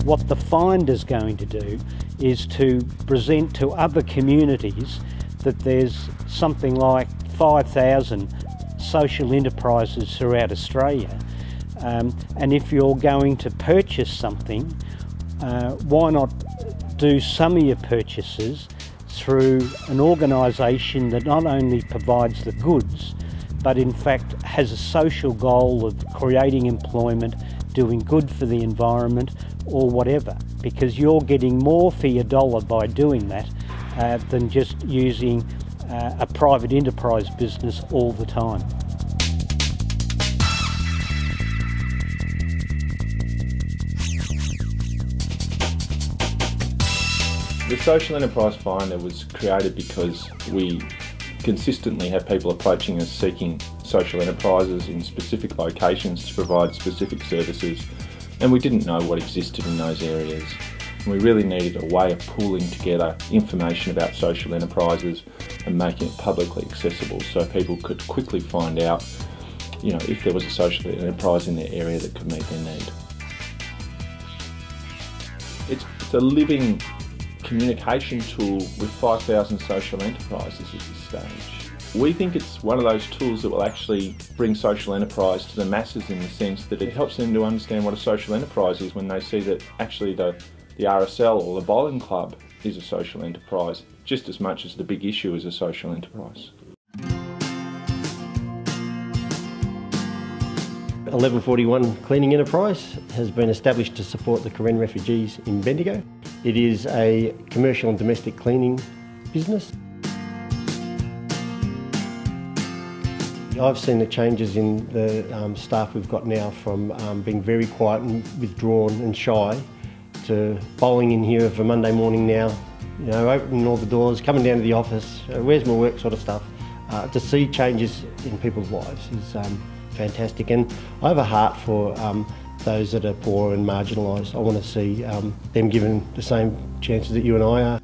What the Finder's going to do is to present to other communities that there's something like 5,000 social enterprises throughout Australia, and if you're going to purchase something, why not do some of your purchases through an organisation that not only provides the goods, but in fact has a social goal of creating employment, doing good for the environment or whatever, because you're getting more for your dollar by doing that than just using a private enterprise business all the time. The Social Enterprise Finder was created because we consistently have people approaching us seeking social enterprises in specific locations to provide specific services, and we didn't know what existed in those areas. And we really needed a way of pooling together information about social enterprises and making it publicly accessible so people could quickly find out, if there was a social enterprise in their area that could meet their need. It's a living communication tool with 5,000 social enterprises at this stage. We think it's one of those tools that will actually bring social enterprise to the masses, in the sense that it helps them to understand what a social enterprise is when they see that actually the RSL or the bowling club is a social enterprise, just as much as the Big Issue is a social enterprise. 1141 Cleaning Enterprise has been established to support the Karen refugees in Bendigo. It is a commercial and domestic cleaning business. I've seen the changes in the staff we've got now, from being very quiet and withdrawn and shy to bowling in here for Monday morning now, opening all the doors, coming down to the office, where's my work sort of stuff. To see changes in people's lives is fantastic, and I have a heart for those that are poor and marginalised. I want to see them given the same chances that you and I are.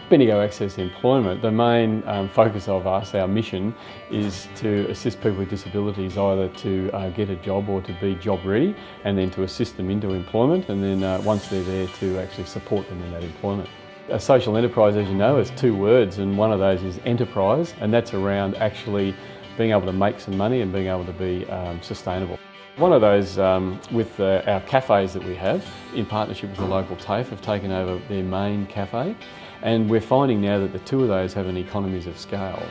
Bendigo Access Employment, the main focus of us, our mission, is to assist people with disabilities either to get a job or to be job ready, and then to assist them into employment, and then once they're there, to actually support them in that employment. A social enterprise, as you know, is two words, and one of those is enterprise, and that's around actually being able to make some money and being able to be sustainable. One of those, with our cafes that we have, in partnership with the local TAFE, have taken over their main cafe, and we're finding now that the two of those have an economies of scale.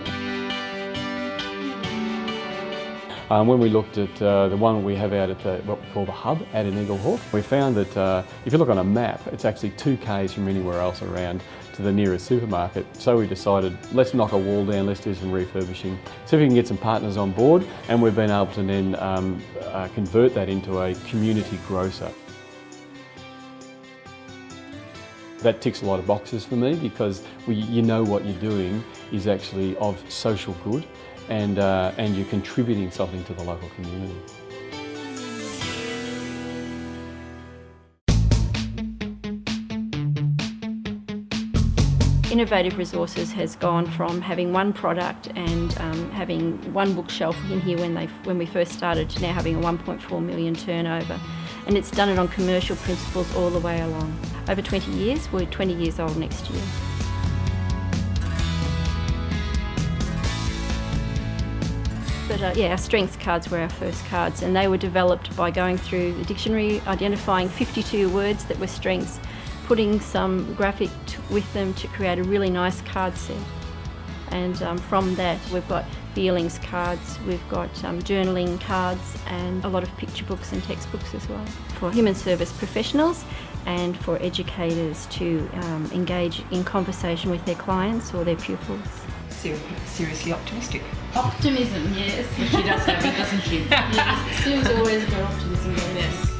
When we looked at the one we have out at what we call the hub out in Eagle Hawk, we found that if you look on a map, it's actually 2 k's from anywhere else around to the nearest supermarket. So we decided, let's knock a wall down, let's do some refurbishing, see if we can get some partners on board, and we've been able to then convert that into a community grocer. That ticks a lot of boxes for me, because you know what you're doing is actually of social good, and you're contributing something to the local community. Innovative Resources has gone from having one product and having one bookshelf in here when we first started, to now having a 1.4 million turnover, and it's done it on commercial principles all the way along. Over 20 years, we're 20 years old next year. But yeah, our strengths cards were our first cards, and they were developed by going through the dictionary, identifying 52 words that were strengths, putting some graphic with them to create a really nice card set. And from that, we've got feelings cards, we've got journaling cards, and a lot of picture books and textbooks as well, for human service professionals and for educators to engage in conversation with their clients or their pupils. Seriously optimistic. Optimism, yes. Which she does have, doesn't she? Yes, Sue's always got optimism. Yes.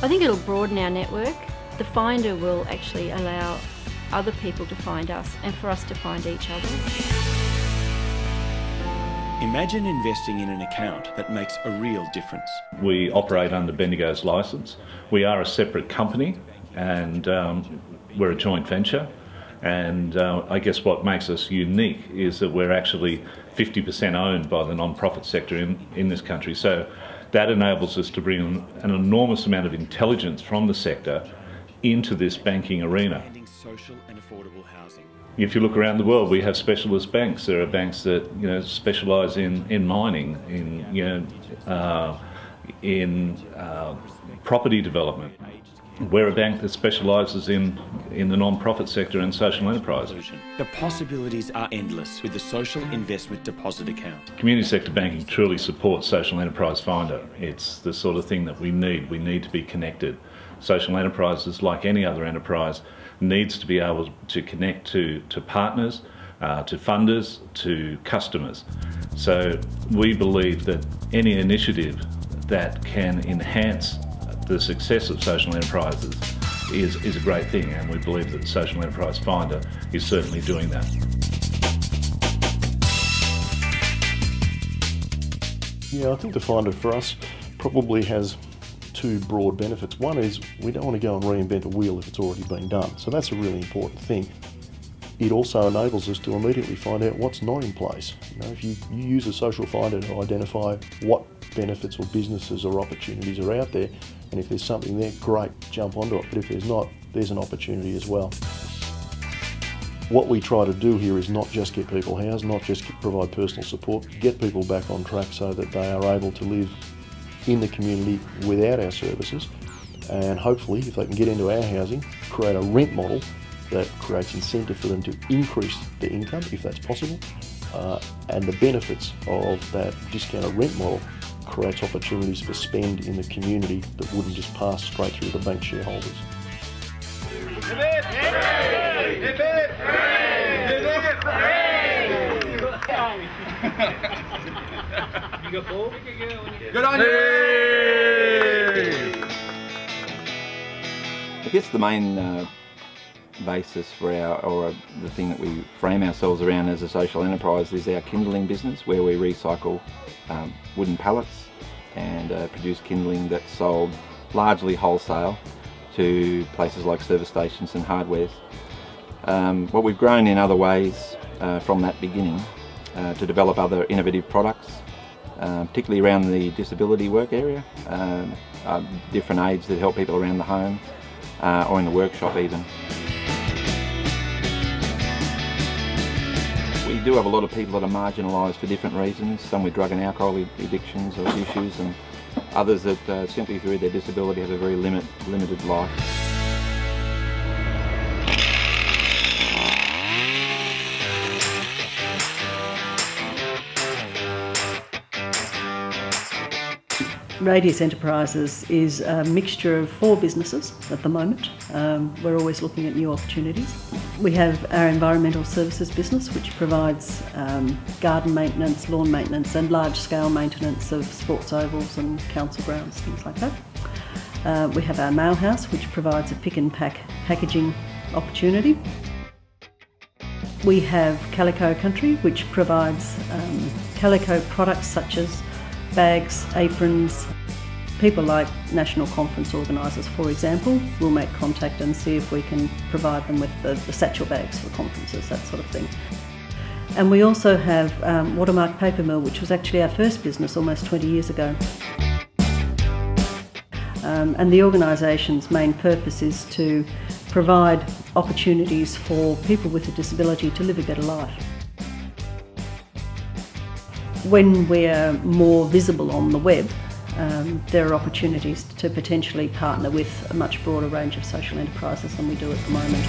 I think it'll broaden our network. The Finder will actually allow other people to find us and for us to find each other. Imagine investing in an account that makes a real difference. We operate under Bendigo's licence. We are a separate company, and we're a joint venture. And I guess what makes us unique is that we're actually 50% owned by the non-profit sector in this country. So that enables us to bring an enormous amount of intelligence from the sector into this banking arena. Social and affordable housing. If you look around the world, we have specialist banks. There are banks that specialise in mining, in property development. We're a bank that specialises in the non-profit sector and social enterprise. The possibilities are endless with the Social Investment Deposit Account. Community sector banking truly supports Social Enterprise Finder. It's the sort of thing that we need. We need to be connected. Social enterprises, like any other enterprise, needs to be able to connect to partners, to funders, to customers. So we believe that any initiative that can enhance the success of social enterprises is a great thing, and we believe that the Social Enterprise Finder is certainly doing that. Yeah, I think the Finder for us probably has two broad benefits. One is we don't want to go and reinvent a wheel if it's already been done, so that's a really important thing. It also enables us to immediately find out what's not in place. If you use a social finder to identify what benefits or businesses or opportunities are out there, and if there's something there, great, jump onto it, but if there's not, there's an opportunity as well. What we try to do here is not just get people housed, not just provide personal support, get people back on track so that they are able to live in the community without our services, and hopefully, if they can get into our housing, create a rent model that creates incentive for them to increase their income, if that's possible, and the benefits of that discounted rent model creates opportunities for spend in the community that wouldn't just pass straight through the bank shareholders. Good on you! I guess the main basis for the thing that we frame ourselves around as a social enterprise is our kindling business, where we recycle wooden pallets and produce kindling that's sold largely wholesale to places like service stations and hardwares. What we've grown in other ways from that beginning to develop other innovative products, particularly around the disability work area, different aids that help people around the home or in the workshop even. We do have a lot of people that are marginalised for different reasons, some with drug and alcohol addictions or issues, and others that simply through their disability have a very limited life. Radius Enterprises is a mixture of 4 businesses at the moment. We're always looking at new opportunities. We have our environmental services business, which provides garden maintenance, lawn maintenance and large-scale maintenance of sports ovals and council grounds, things like that. We have our mail house, which provides a pick and pack packaging opportunity. We have Calico Country, which provides calico products such as bags, aprons. People like national conference organisers, for example, will make contact and see if we can provide them with the satchel bags for conferences, that sort of thing. And we also have Watermark Paper Mill, which was actually our first business almost 20 years ago. And the organisation's main purpose is to provide opportunities for people with a disability to live a better life. When we're more visible on the web, there are opportunities to potentially partner with a much broader range of social enterprises than we do at the moment.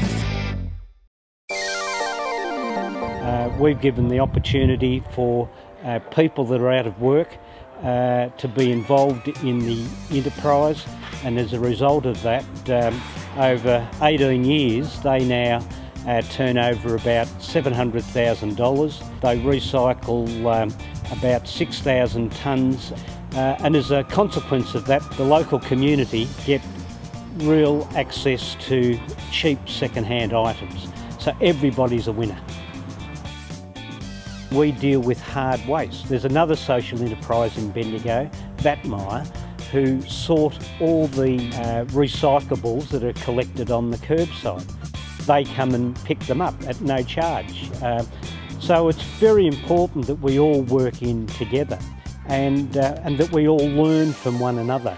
We've given the opportunity for people that are out of work to be involved in the enterprise, and as a result of that, over 18 years they now turn over about $700,000. They recycle about 6,000 tonnes, and as a consequence of that, the local community get real access to cheap second-hand items. So everybody's a winner. We deal with hard waste. There's another social enterprise in Bendigo, Vatmire, who sort all the recyclables that are collected on the curbside. They come and pick them up at no charge. So it's very important that we all work in together and that we all learn from one another.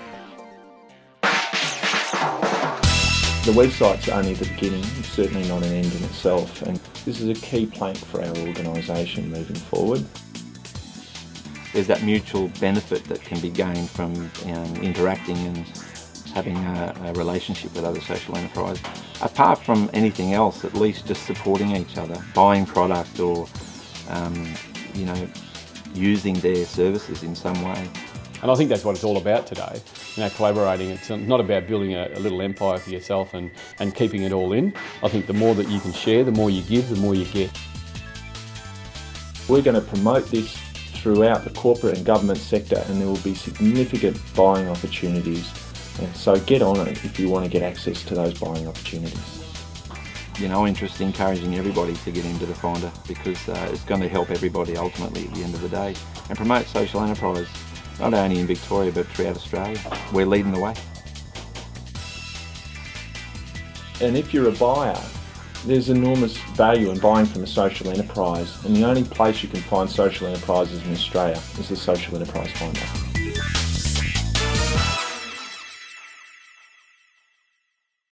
The website's only the beginning, it's certainly not an end in itself, and this is a key plank for our organisation moving forward. There's that mutual benefit that can be gained from interacting and having a relationship with other social enterprise. Apart from anything else, at least just supporting each other, buying product or using their services in some way. And I think that's what it's all about today, collaborating. It's not about building a little empire for yourself and keeping it all in. I think the more that you can share, the more you give, the more you get. We're going to promote this throughout the corporate and government sector, and there will be significant buying opportunities. And so get on it if you want to get access to those buying opportunities. Interest in encouraging everybody to get into the Finder, because it's going to help everybody ultimately at the end of the day, and promote social enterprise, not only in Victoria but throughout Australia. We're leading the way. And if you're a buyer, there's enormous value in buying from a social enterprise, and the only place you can find social enterprises in Australia is the Social Enterprise Finder.